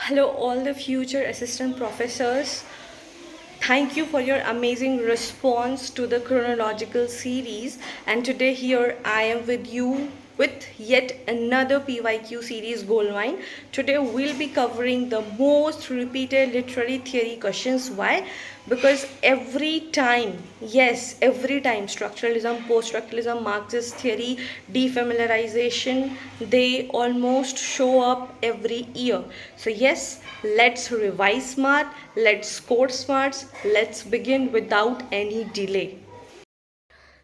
Hello, all the future assistant professors. Thank you for your amazing response to the chronological series. And today, here I am with you with yet another PYQ series Goldmine. Today, we'll be covering the most repeated literary theory questions. Why? Because every time, yes, every time, structuralism, post structuralism, Marxist theory, defamiliarization, they almost show up every year. So, yes, let's revise smart, let's score smarts, let's begin without any delay.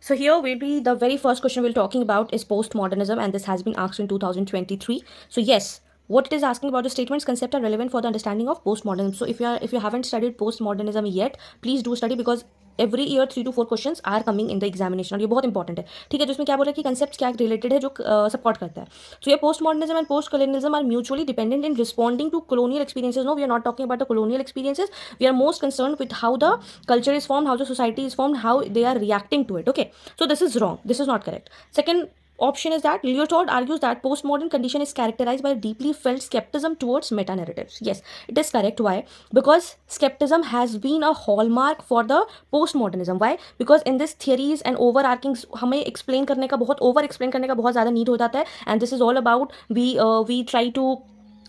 So here will be the very first question we're talking about is postmodernism, and this has been asked in 2023. So yes, what it is asking about the statements concept are relevant for the understanding of postmodernism. So if you haven't studied postmodernism yet, please do study because every year 3 to 4 questions are coming in the examination और ये बहुत important है. ठीक है, तो इसमें क्या बोला कि कंसेप्ट क्या रिलेटेड है जो सपोर्ट करता है. सो ये post modernism and post colonialism are mutually dependent in responding to colonial experiences. No, we are not talking about the colonial experiences. We are most concerned with how the culture is formed, how the society is formed, how they are reacting to it. Okay, so this is wrong, this is not correct. Second option is that Lyotard argues that postmodern condition is characterized by a deeply felt skepticism towards meta narratives. Yes, it is correct. Why? Because skepticism has been a hallmark for the postmodernism. Why? Because in this theories and overarching हमें explain करने का बहुत over explain करने का बहुत ज़्यादा need हो जाता है, and this is all about we try to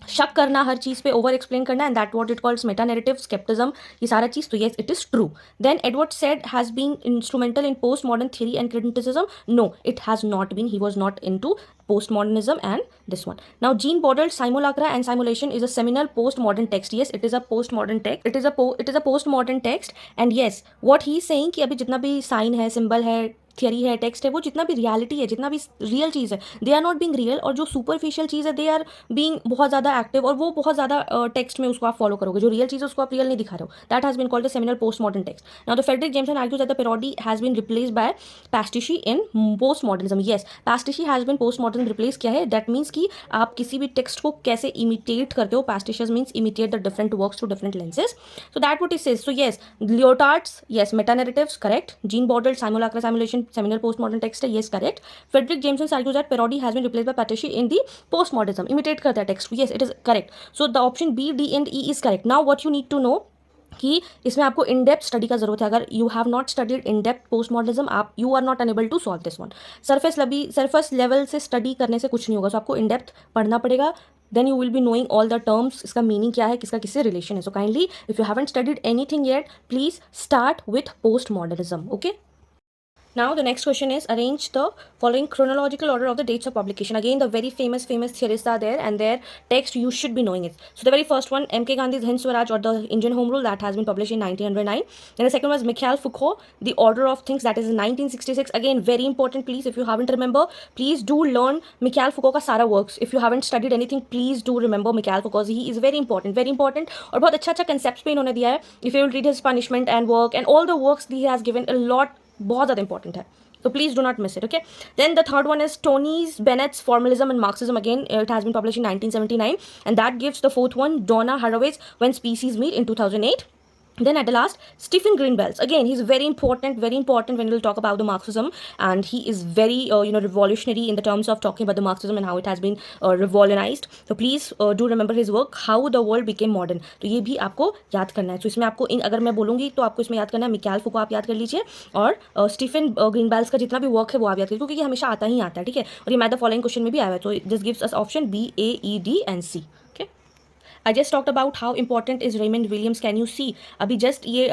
शक करना हर चीज़ पे ओवर एक्सप्लेन करना and that what it calls meta narrative scepticism, ये सारा चीज़. तो yes, it is true. Then Edward Said has been instrumental in post modern theory and criticism. No, it has not been. He was not into postmodernism and this one. Now Jean Boddart's Simulacra and Simulation is a seminal postmodern text. Yes, it is a postmodern text. It is a postmodern text. And yes, what he is saying कि अभी जितना भी sign है, symbol है, theory है, text है, वो जितना भी रियलिटी है, जितना भी रियल चीज़ है, they are not being real. और जो सुपरफिशियल चीज़ है दे आर बीइंग बहुत ज़्यादा एक्टिव, और वो बहुत ज़्यादा टेक्स्ट में उसको आप फॉलो करोगे. जो रियल चीज़ है उसको आप रियल नहीं दिखा रहे हो. That has been called the seminal post modern text. Now the Fredric Jameson argues that the parody has been replaced by pastiche in post modernism. Yes, pastiche has been post modern replace किया है. That means कि आप किसी भी text को कैसे imitate करते हो. Pastiches means imitate the different works through different lenses. So that what it says. So yes, Lyotard's, yes, meta narratives, correct. Jean Boddart's Simulacra Simulation, seminal postmodern text, yes, correct. Frederick Jameson argues that parody has been replaced by pastiche in the postmodernism. Imitate करता है text. Yes, it is correct. So the option B, D and E is correct. Now what you need to know कि इसमें आपको in depth study का जरूरत है. अगर you have not studied in depth post modernism, आप you are not unable to solve this one. Surface level से study करने से कुछ नहीं होगा. सो आपको इन डेप्थ पढ़ना पड़ेगा. Then you will be knowing all the terms, इसका मीनिंग क्या है, किसका किससे रिलेशन है. So kindly if you haven't studied anything yet, please start with post modernism. Okay. Now the next question is arrange the following chronological order of the dates of publication. Again, the very famous theorists are there and their text you should be knowing it. So the very first one, M.K. Gandhi's Hind Swaraj or the Indian Home Rule, that has been published in 1909. Then the second was Mikhail Foucault, The Order of Things, that is in 1966. Again, very important, please, if you haven't remember, please do learn Mikhail Foucault ka sara works. If you haven't studied anything, please do remember Mikhail Foucault. He is very important, very important. और बहुत अच्छा अच्छा concepts पे इन्होंने दिया है. If you will read his Punishment and Work and all the works he has given, a lot, बहुत ज़्यादा इंपॉर्टेंट है. So please do not miss it. Okay. Then the third one is Tony Bennett's Formalism and Marxism. Again, it has been published in 1979, and that gives the fourth one, Donna Haraway's When Species Meet in 2008. Then at the last, Stephen Greenbelz. Again, he's very important when we'll talk about the Marxism, and he is very revolutionary in the terms of talking about the Marxism and how it has been revolutionized. So please do remember his work, How the World Became Modern. तो ये भी आपको याद करना है. तो इसमें आपको अगर मैं बोलूँगी तो आपको इसमें याद करना है मिकाइल फुको आप याद कर लीजिए, और स्टीफन ग्रीनबेल्स का जितना भी वर्क है वो आप याद करिए, क्योंकि ये हमेशा आता ही आता है. ठीक है, और ये मैं द फॉलोइंग क्वेश्चन में भी आया है. तो this gives us option B, A, E, D and C. I just talked about how important is Raymond Williams. Can you see? अभी just ये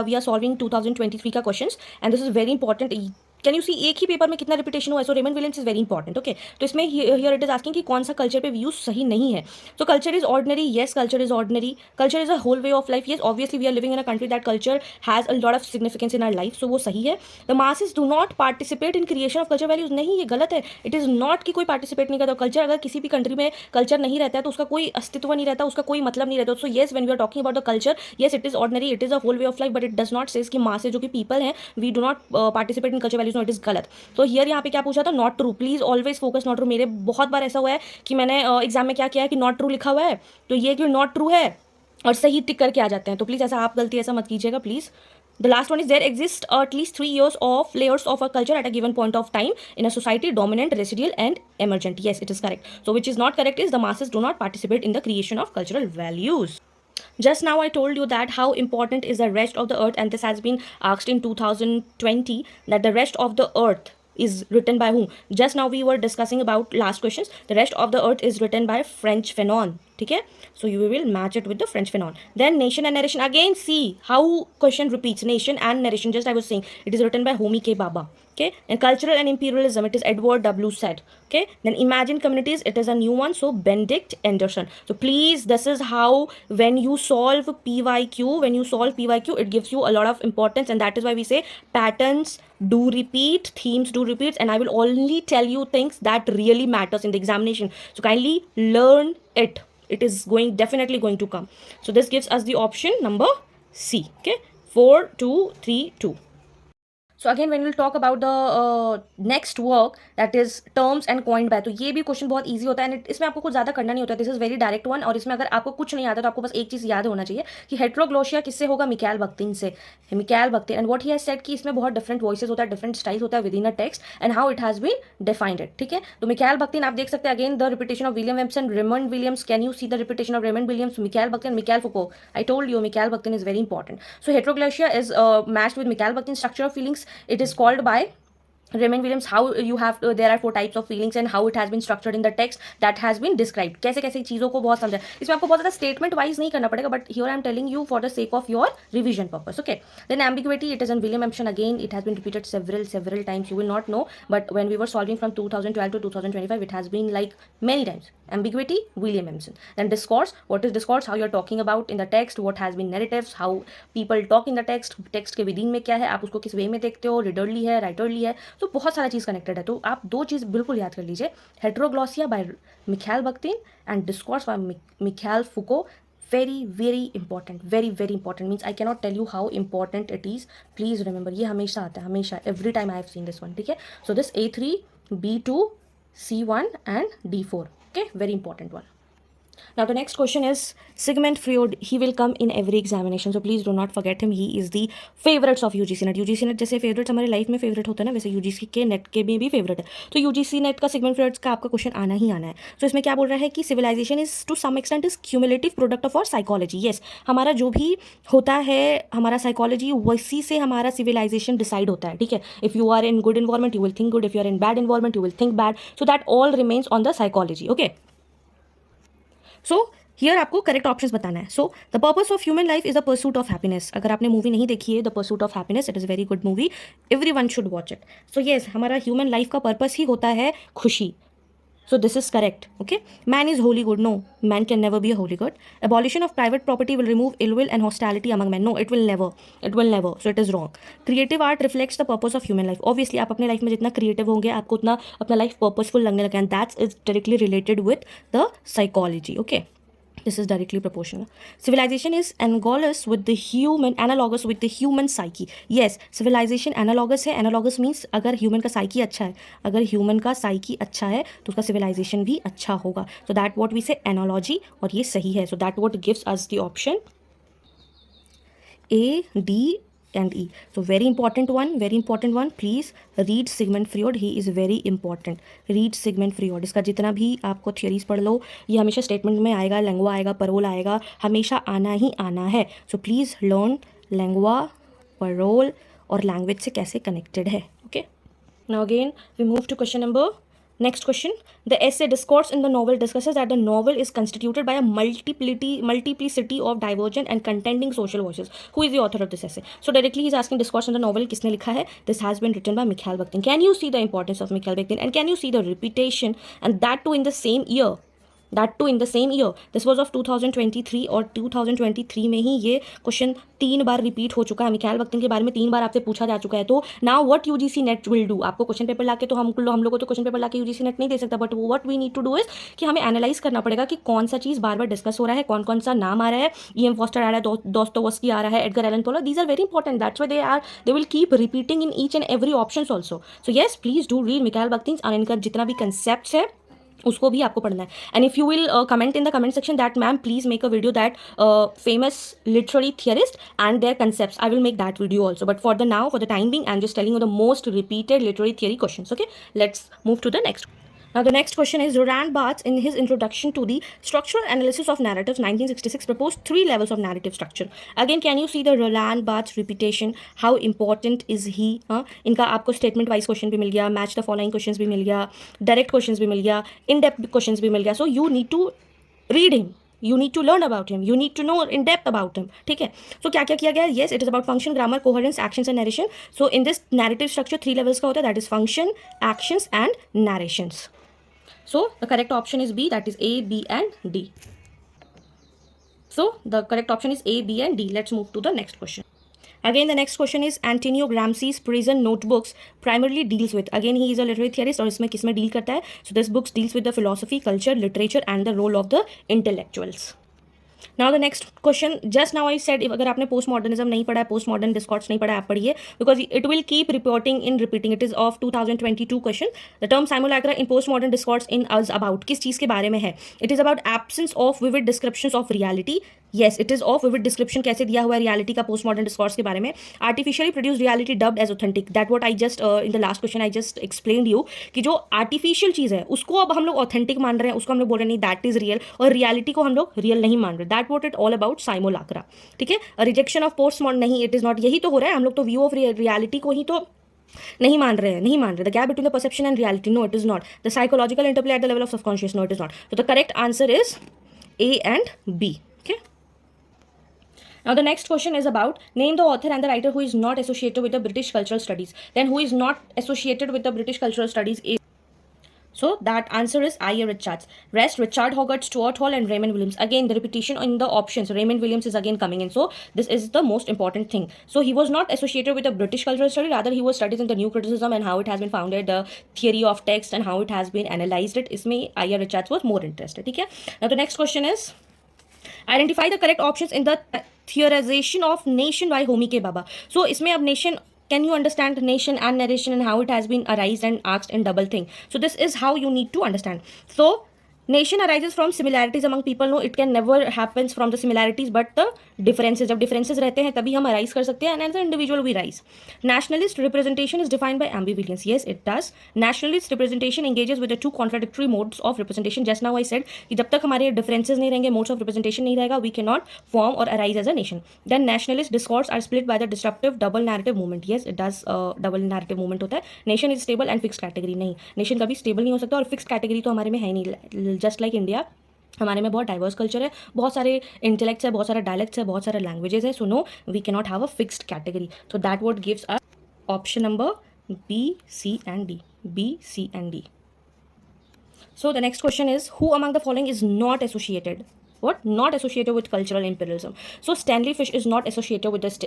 we are solving 2023 का questions and this is very important. Can you see एक ही paper में कितना repetition हुआ है. So Raymond Williams is very important. Okay, तो इसमें हियर इट इज आस्किंग कि कौन सा कल्चर पे व्यूज सही नहीं है. So culture is ordinary. Yes, culture is ordinary. Culture is a whole way of life. Yes, obviously we are living in a country that culture has a lot of significance in our life. So वो सही है. The masses do not participate in creation of culture values. नहीं, ये गलत है. It is not कि कोई participate नहीं करता. कल्चर, अगर किसी भी कंट्री में कल्चर नहीं रहता है तो उसका कोई अस्तित्व नहीं रहता, उसका कोई मतलब नहीं रहता. So yes, when we are talking about the culture, yes it is ordinary, it is a whole way of life, but it does not says कि मासेस जो कि पीपल हैं, we do not participate in culture values. No, it is गलत. तो here यहाँ पे क्या पूछा था, not true. Please always focus not true. मेरे बहुत बार ऐसा हुआ है कि मैंने एग्जाम में क्या किया है कि नॉट ट्रू लिखा हुआ है, तो ये कि नॉट ट्रू है और सही टिक करके आ जाते हैं. तो प्लीज़ ऐसा आप गलती ऐसा मत कीजिएगा please. The last one is there exist at least 3 years of layers of a culture at a given point of time in a society: dominant, residual, and emergent. Yes, it is correct. So which is not correct is the masses do not participate in the creation of cultural values. Just now I told you that how important is the rest of the earth, and this has been asked in 2020, that the rest of the earth is written by whom. Just now we were discussing about last questions. The rest of the earth is written by French Fanon. Okay, so you will match it with the French Fanon. Then nation and narration, again see how question repeats. Nation and narration, just I was saying, it is written by Homi K. Baba. Okay, and cultural and imperialism, it is Edward W. Said. Okay, then imagine communities, it is a new one, so Benedict Anderson. So please, this is how when you solve PYQ, it gives you a lot of importance, and that is why we say patterns do repeat, themes do repeat, and I will only tell you things that really matters in the examination. So kindly learn it. It is definitely going to come. So this gives us the option number C. Okay, 4 2 3 2. So again when we'll talk about the next work, that is terms and coined by, तो ये भी question बहुत easy होता है, and इसमें आपको कुछ ज़्यादा करना नहीं होता है. This is very direct one, और इसमें अगर आपको कुछ नहीं आता तो आपको बस एक चीज़ याद होना चाहिए कि हेट्रोग्लोशिया किससे होगा, मिकाइल बख्तिन से. Mikail Bakhtin, and what he has said कि इसमें बहुत डिफरेंट वॉइसेस होता है, डिफरेंट स्टाइल्स होता है within a text, and how it has been defined it. ठीक है, तो मिकाइल बख्तिन आप देख सकते हैं. Again the repetition of William Empson, Raymond Williams. Can you see the repetition of Raymond Williams, Mikhail Bakhtin, Mikhail Foucault. I told you Mikhail Bakhtin is very important. So heteroglossia is matched with Mikhail Bakhtin structure of feelings. It is called by Raymond Williams, how you have to, there are 4 types of feelings and how it has been structured in the text that has been described. कैसे कैसे चीज़ों को बहुत समझा. इसमें आपको बहुत ज़्यादा स्टेटमेंट वाइज नहीं करना पड़ेगा, but here I am telling you for the sake of your revision purpose. Okay, then ambiguity, it is in William Empson. Again it has been repeated several times. You will not know, but when we were solving from 2012 to 2025, it has been like many times. Ambiguity, William Empson. Then discourse, what is discourse, how you are talking about in the text, what has been narratives, how people talk in the text, text के within में क्या है, आप उसको किस वे में देखते हो, रिडरली है, राइटरली है, तो बहुत सारा चीज़ कनेक्टेड है. तो आप 2 चीज़ बिल्कुल याद कर लीजिए, heteroglossia by Mikhail Bakhtin and discourse by Mikhail Foucault. very important, very important, means I cannot tell you how important it is. Please remember, ये हमेशा आता है, हमेशा, every time I have seen this one. ठीक है, so this A3, B2, C1 and D4. Okay, very important one. Now the next question is Sigmund Freud. He will come in every examination, so please do not forget him. He is the favorites of UGC NET. UGC NET जैसे favorites हमारे life में favourite होता है ना, वैसे UGC के net के में भी फेवरेट है. तो UGC NET का Sigmund Freud का आपका क्वेश्चन आना ही आना है. तो इसमें क्या बोल रहा है कि civilization is to some extent is cumulative product of our psychology. Yes, हमारा जो भी होता है, हमारा psychology, वैसी से हमारा civilization decide होता है. ठीक है, if you are in good environment you will think good, if you are in bad environment you will think bad, so that all remains on the psychology. Okay, so here आपको correct options बताना है. So the purpose of human life is the pursuit of happiness. अगर आपने movie नहीं देखी है the pursuit of happiness, it is very good movie, every one should watch it. So yes, हमारा human life का purpose ही होता है खुशी. So this is correct. Okay, man is wholly good. No, man can never be a wholly good. Abolition of private property will remove ill will and hostility among men. No, it will never. So it is wrong. Creative art reflects the purpose of human life. Obviously आप अपने life में जितना creative होंगे आपको उतना अपना life purposeful लगने लगा, and that is directly related with the psychology. Okay, this is directly proportional. Civilization is analogous with the human psyche. Yes, civilization analogous है. Analogous means अगर human का psyche अच्छा है, अगर human का psyche अच्छा है तो उसका civilization भी अच्छा होगा. So that what we say analogy, और ये सही है. So that what gives us the option A, D and E. So very important one. Please read Sigmund Freud. He is very important. Read Sigmund Freud. इसका जितना भी आपको theories पढ़ लो, ये हमेशा स्टेटमेंट में आएगा, लैंग्वा आएगा, परोल आएगा, हमेशा आना ही आना है. So please learn langue, parole और लैंग्वेज से कैसे कनेक्टेड है. Okay, now again we move to question number. Next question. The essay discourse in the novel discusses that the novel is constituted by a multiplicity of divergent and contending social voices. Who is the author of this essay? So directly he is asking discourse in the novel किसने लिखा है? This has been written by Mikhail Bakhtin. Can you see the importance of Mikhail Bakhtin? And can you see the repetition? And that too in the same year. This was of 2023, और 2023 में ही ये question 3 बार repeat हो चुका है. मिकाइल बख्तिन के बारे में 3 बार आपसे पूछा जा चुका है. तो now what UGC NET will do, आपको क्वेश्चन पेपर लाके, तो हम लोग को तो क्वेश्चन पेपर लाके यूजीसी नेट नहीं दे सकता, but what we need to do is कि हमें एनालाइज करना पड़ेगा कि कौन सा चीज़ बार बार डिस्कस हो रहा है, कौन कौन सा नाम आ रहा है. E.M. फॉस्टर आ रहा है, दोस्तोवस्की आ रहा है, Edgar Allan Polo. These are very important. That's why they will keep repeating in each and every option also. So yes, please do read Mikhail Bakhtin, और इनका जितना भी कंसेप्ट है उसको भी आपको पढ़ना है. And if you will comment in the comment section that ma'am please make a video that famous literary theorist and their concepts, I will make that video also. But for the now, for the time being, I'm just telling you the most repeated literary theory questions. Okay, let's move to the next. Now the next question is, Roland Barthes in his introduction to the structural analysis of narratives 1966 proposed 3 levels of narrative structure. Again, can you see the Roland Barthes repetition? How important is he? इनका आपको statement wise question भी मिल गया, match the following questions भी मिल गया, direct questions भी मिल गया, in depth questions भी मिल गया. So you need to read him, you need to learn about him, you need to know in depth about him. ठीक है. So क्या क्या किया गया? Yes, it is about function, grammar, coherence, actions and narration. So in this narrative structure 3 levels का होता है, that is function, actions and narrations. So the correct option is B, that is A, B and D. So the correct option is A, B and D. Let's move to the next question. Again, the next question is, Antonio Gramsci's Prison Notebooks primarily deals with, again he is a literary theorist, और इसमें किस में deal करता है? So this book deals with the philosophy, culture, literature and the role of the intellectuals. Now the next question, just now I said, if अगर आपने post modernism नहीं पढ़ा है, पोस्ट मॉडर्न डिस्कॉर्स नहीं पढ़ा है, आप पढ़िए, because it will keep reporting in repeating. It is of 2022 question. The term simulacra in post modern discourse in is about, किस चीज़ के बारे में है? It is about absence of vivid descriptions of reality. Yes, it is of vivid description कैसे दिया हुआ है रियलिटी का पोस्ट मॉडर्न डिस्कॉर्स के बारे में. Artificially produce reality dubbed as authentic, that what I just in the last question I just explained you, कि जो आर्टिफिशियल चीज़ है उसको अब हम लोग ऑथेंटिक मान रहे हैं, उसको हम लोग बोल रहे हैं नहीं दैट इज रियल, और रियलिटी को हम लोग रियल नहीं मान रहे. That what it all about simulacra. ठीक है. रिजेक्शन ऑफ पोस्ट मॉडर्न नहीं, इट इज नॉट, यही तो हो रहा है. हम लोग तो व्यू ऑफ रियलिटी को ही तो नहीं मान रहे हैं. The gap between the perception and reality, no it is not. The psychological interplay at the level of subconscious, no it is not. So the correct answer is A and B. Okay. Now the next question is about, name the author and the writer who is not associated with the British cultural studies. Then who is not associated with the British cultural studies is, so that answer is I. Richards. Rest, Richard Hoggart, Stuart Hall and Raymond Williams. Again the repetition in the options, Raymond Williams is again coming in. So this is the most important thing. So he was not associated with the British cultural study, rather he was studied in the new criticism and how it has been founded, the theory of text and how it has been analyzed. It isme I. Richards was more interested. Okay. Now the next question is, identify the correct options in the theorization of nation by Homi K. Bhabha. So इसमें अब nation, can you understand nation and narration and how it has been arised and asked in double thing? So this is how you need to understand. So nation arises from similarities among people. No, it can never happens from the similarities but the differences. जब differences रहते हैं तभी हम arise कर सकते हैं, and as an individual we rise. Nationalist representation is defined by ambivalence. Yes, it does. Nationalist representation engages with the two contradictory modes of representation. Just now I said कि जब तक हमारे differences नहीं रहेंगे, modes of representation नहीं रहेगा, we cannot form or arise as a nation. Then nationalist discourse are split by the disruptive double narrative movement. Yes, it does. Double narrative movement होता है. Nation is stable and fixed category. नहीं, nation कभी stable नहीं हो सकता और fixed category तो हमारे में है नहीं. जस्ट लाइक इंडिया, हमारे में बहुत डाइवर्स कल्चर है, बहुत सारे इंटेलेक्ट्स है, बहुत सारा डायलेक्ट्स है, बहुत सारे लैंग्वेजेस है. So no, we can not have a fixed category. So that what gives us option number B, C and D. B, C and D. So the next question is, who among the following is not associated? What? Not associated with cultural imperialism. So Stanley Fish is not associated with this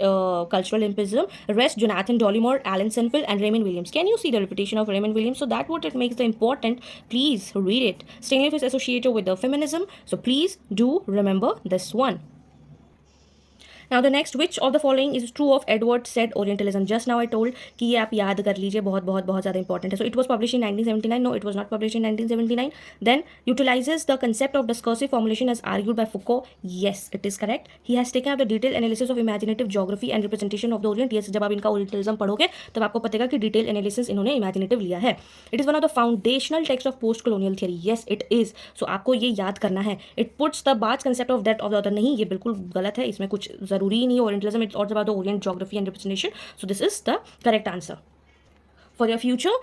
cultural imperialism. Rest, Jonathan Dollimore, Alan Senfield and Raymond Williams. Can you see the repetition of Raymond Williams? So that what it makes the important. Please read it. Stanley Fish is associated with the feminism. So please do remember this one. Now the next, which of the following is true of Edward Said Orientalism? Just now I told कि ये आप याद कर लीजिए, बहुत बहुत बहुत ज़्यादा important है. So it was published in 1979. No, it was not published in 1979. Then utilizes the concept of discursive formulation as argued by Foucault. Yes, it is correct. He has taken up the detailed analysis of imaginative geography and representation of the Orient. Yes, जब आप इनका Orientalism पढ़ोगे तब आपको पतेगा कि detailed analysis इन्होंने imaginative लिया है. It is one of the foundational texts of post-colonial theory. Yes, it is. So आपको ये याद करना है. It puts the Barthes concept of that of the other. नहीं, ये बिल्कुल गलत है, इसमें कुछ ज़रूरी ही नहीं है. Orientalism, it's all about the Orient geography and representation. So this is the correct answer. For your future,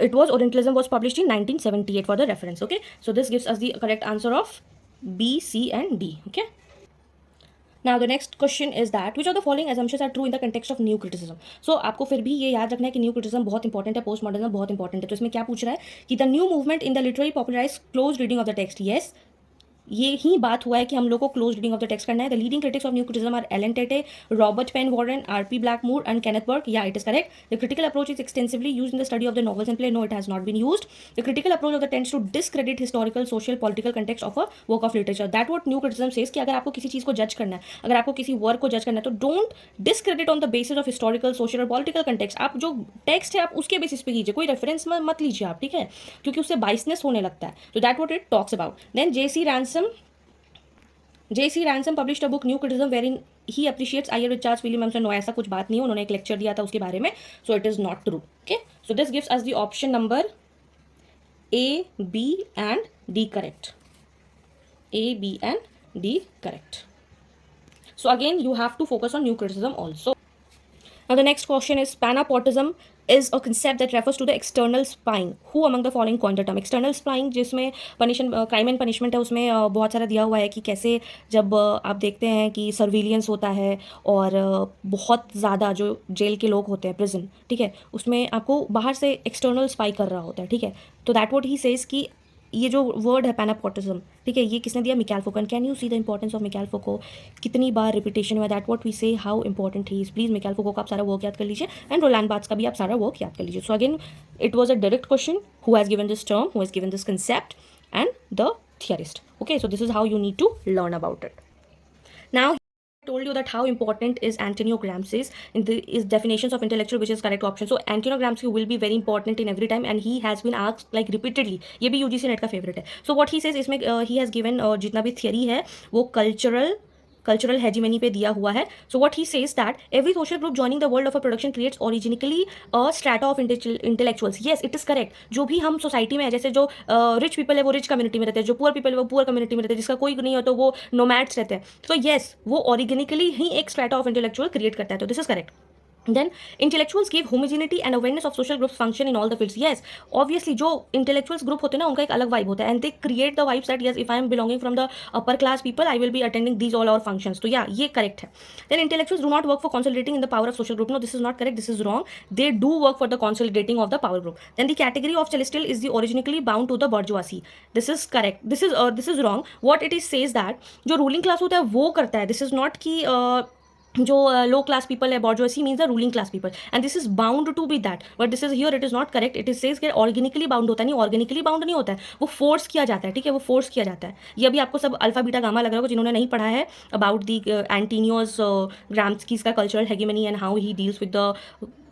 it was Orientalism was published in 1978 for the reference. Okay, so this gives us the correct answer of B, C and D. Okay. Now the next question is that which of the following assumptions are true in the context of new criticism? So आपको फिर भी ये याद रखना है कि new criticism बहुत important है, पोस्ट मॉडर्निज्म बहुत इंपॉर्टेंट है. तो इसमें क्या पूछ रहा है कि the new movement in the literary popularise close reading of the text. Yes, ये ही बात हुआ है कि हम लोग को close reading of the text करना है. The leading critics of new criticism are Allen Tate, Robert Penn Warren, R P. Blackmur and Kenneth Burke. Yeah it is correct. The critical approach is extensively used in the study of the novels and play. No, it has not been used. The critical approach of the tends to discredit historical, social, political context of a work of literature. That what new criticism says कि अगर आपको किसी चीज़ को जज करना है, अगर आपको किसी वर्क को जज करना है, तो don't discredit on the basis of historical, social और पॉलिटिकल कंटेक्स्ट. आप जो टेक्स्ट है आप उसके बेसिस पे कीजिए, कोई रेफरेंस मत लीजिए आप, ठीक है, क्योंकि उससे बाइसनेस होने लगता है. तो that what it talks about. Then J.C. Ransom published a book New Criticism wherein he appreciates Iyer with Charles William Emerson. No, ऐसा कुछ बात नहीं है, उन्होंने एक लेक्चर दिया था उसके बारे में. So it is not true. Okay, so this gives us the option number A, B and D correct. A, B and D correct. So again you have to focus on new criticism also. Now the next question is Panapotism is a concept that refers to the external spying. Who among the following coined the term? External spying जिसमें crime and punishment है, उसमें बहुत सारा दिया हुआ है कि कैसे जब आप देखते हैं कि सर्विलियंस होता है और बहुत ज़्यादा जो जेल के लोग होते हैं, प्रिजन, ठीक है, उसमें आपको बाहर से एक्सटर्नल स्पाई कर रहा होता है, ठीक है. तो दैट व्हाट ही सेज कि ये जो वर्ड है पैनापोटिज्म, ठीक है, ये किसने दिया? Mikhail Foucault. Can you see the importance of Mikhail Foucault? कितनी बार रिपीटेशन हुआ. That what we say how important he is. Please Mikhail Foucault का आप सारा वर्क याद कर लीजिए एंड रोलैंड बार्थ्स का भी आप सारा वर्क याद कर लीजिए. So again it was a direct question. Who has given this term, who has given this concept and the theorist. Okay, so this is how you need to learn about it. Now I told you that how important is Antonio Gramsci's in the is definitions of intellectual, which is correct option. So Antonio Gramsci will be very important in every time and he has been asked like repeatedly. ये भी UGC net का favourite है. So what he says इसमें he has given जितना भी theory है वो cultural hegemony पे दिया हुआ है. So what he says that every social group joining the world of a production creates originally a strata of intellectuals. Yes, it is correct. जो भी हम सोसाइटी में है, जैसे जो रिच पीपल है वो रिच कम्युनिटी में रहते हैं, जो पुअर पीपल है वो पुअर कम्युनिटी में रहते हैं, जिसका कोई नहीं हो तो वो नोमैड्स रहते हैं. तो येस, वो ऑर्गेनिकली ही एक स्ट्रैटा ऑफ इंटेलेक्चुअल क्रिएट करता है. तो this is correct. Then intellectuals give homogeneity and awareness of social groups function in all the fields. Yes, obviously जो intellectuals group होते हैं ना उनका एक अलग vibe होता है and they create the vibes that yes, if I am belonging from the upper class people, I will be attending these all our functions. तो yeah, ये correct है. Then intellectuals do not work for consolidating in the power of social group. No, this is not correct. This is wrong. They do work for the consolidating of the power group. Then the category of celestial is the originally bound to the bourgeoisie. This is correct. This is wrong. What it is says that जो ruling class होता है वो करता है. This is not कि जो लो class people है, bourgeoisie means the ruling class people and this is bound to be that. But this is here it is not correct. It is says कि organically bound होता नहीं, organically bound नहीं होता है, वो फोर्स किया जाता है, ठीक है, वो फोर्स किया जाता है. ये अभी आपको सब अल्फा बीटा गामा लग रहा होगा जिन्होंने नहीं पढ़ा है अबाउट दी एंटीनियोस ग्राम्स्की का cultural hegemony and how he deals with the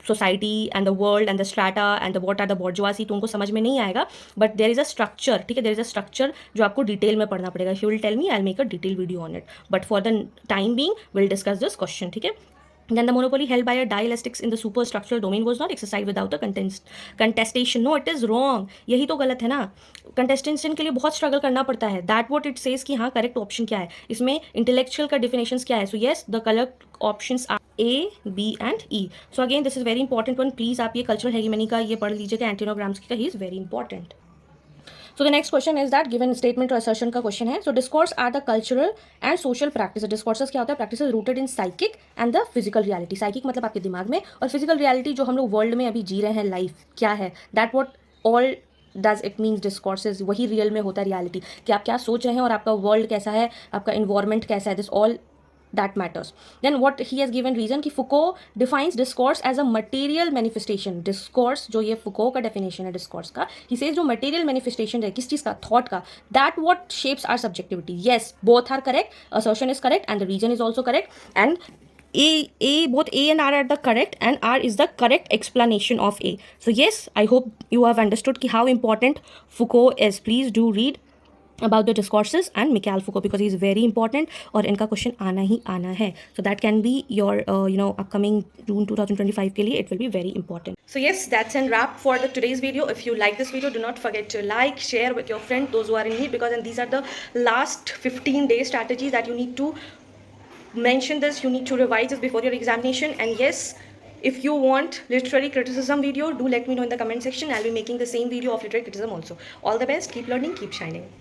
society and the world and the strata and the what are the bourgeoisie. तो उनको समझ में नहीं आएगा, but there is a structure, ठीक है, देर इज अ स्ट्रक्चर जो आपको डिटेल में पढ़ना पड़ेगा. If you will tell me, I will make a detail video on it, but for the time being will discuss this question, ठीक है. Then the monopoly held by a dialectics in the superstructural domain was not exercised without a contestation. No, it is wrong. यही तो गलत है ना. Contestation के लिए बहुत स्ट्रगल करना पड़ता है. दैट वॉट इट सेज कि हाँ करेक्ट ऑप्शन क्या है इसमें, इंटेलेक्चुअल का डिफिनेशंस क्या है. So yes, the correct options are A, B and E. So again this is very important one. Please आप ये कल्चरल हेगेमनी का ये पढ़ लीजिएगा, एंटोनियो ग्राम्स्की का. He is very important. So the next question is that given statement or assertion का question है. So discourse are the cultural and social practice. Discourses क्या होता है? Practices rooted in psychic and the physical reality. Psychic मतलब आपके दिमाग में, और physical reality जो हम लोग वर्ल्ड में अभी जी रहे हैं, लाइफ क्या है, that what all does it means discourses, वही रियल में होता है रियलिटी, कि आप क्या सोच रहे हैं और आपका वर्ल्ड कैसा है, आपका इन्वायरमेंट कैसा है. This all that matters. Then what he has given reason कि Foucault defines discourse as a material manifestation. Discourse जो ये Foucault का definition है discourse का, he says जो material manifestation है किस चीज़ का, thought का, that what shapes our subjectivity. Yes, both are correct, assertion is correct and the reason is also correct, and both A and R are the correct, and R is the correct explanation of A. So yes, I hope you have understood कि how important Foucault is. Please do read about the discourses and Michael Foucault because he is very important और इनका question आना ही आना है. So that can be your upcoming June 2025 के लिए it will be very important. So yes, that's a wrap for the today's video. If you like this video, do not forget to like, share with your friends, those who are in need, because and these are the last 15-day strategies that you need to mention this. You need to revise this before your examination. And yes, if you want literary criticism video, do let me know in the comment section. I'll be making the same video of literary criticism also. All the best. Keep learning, keep shining.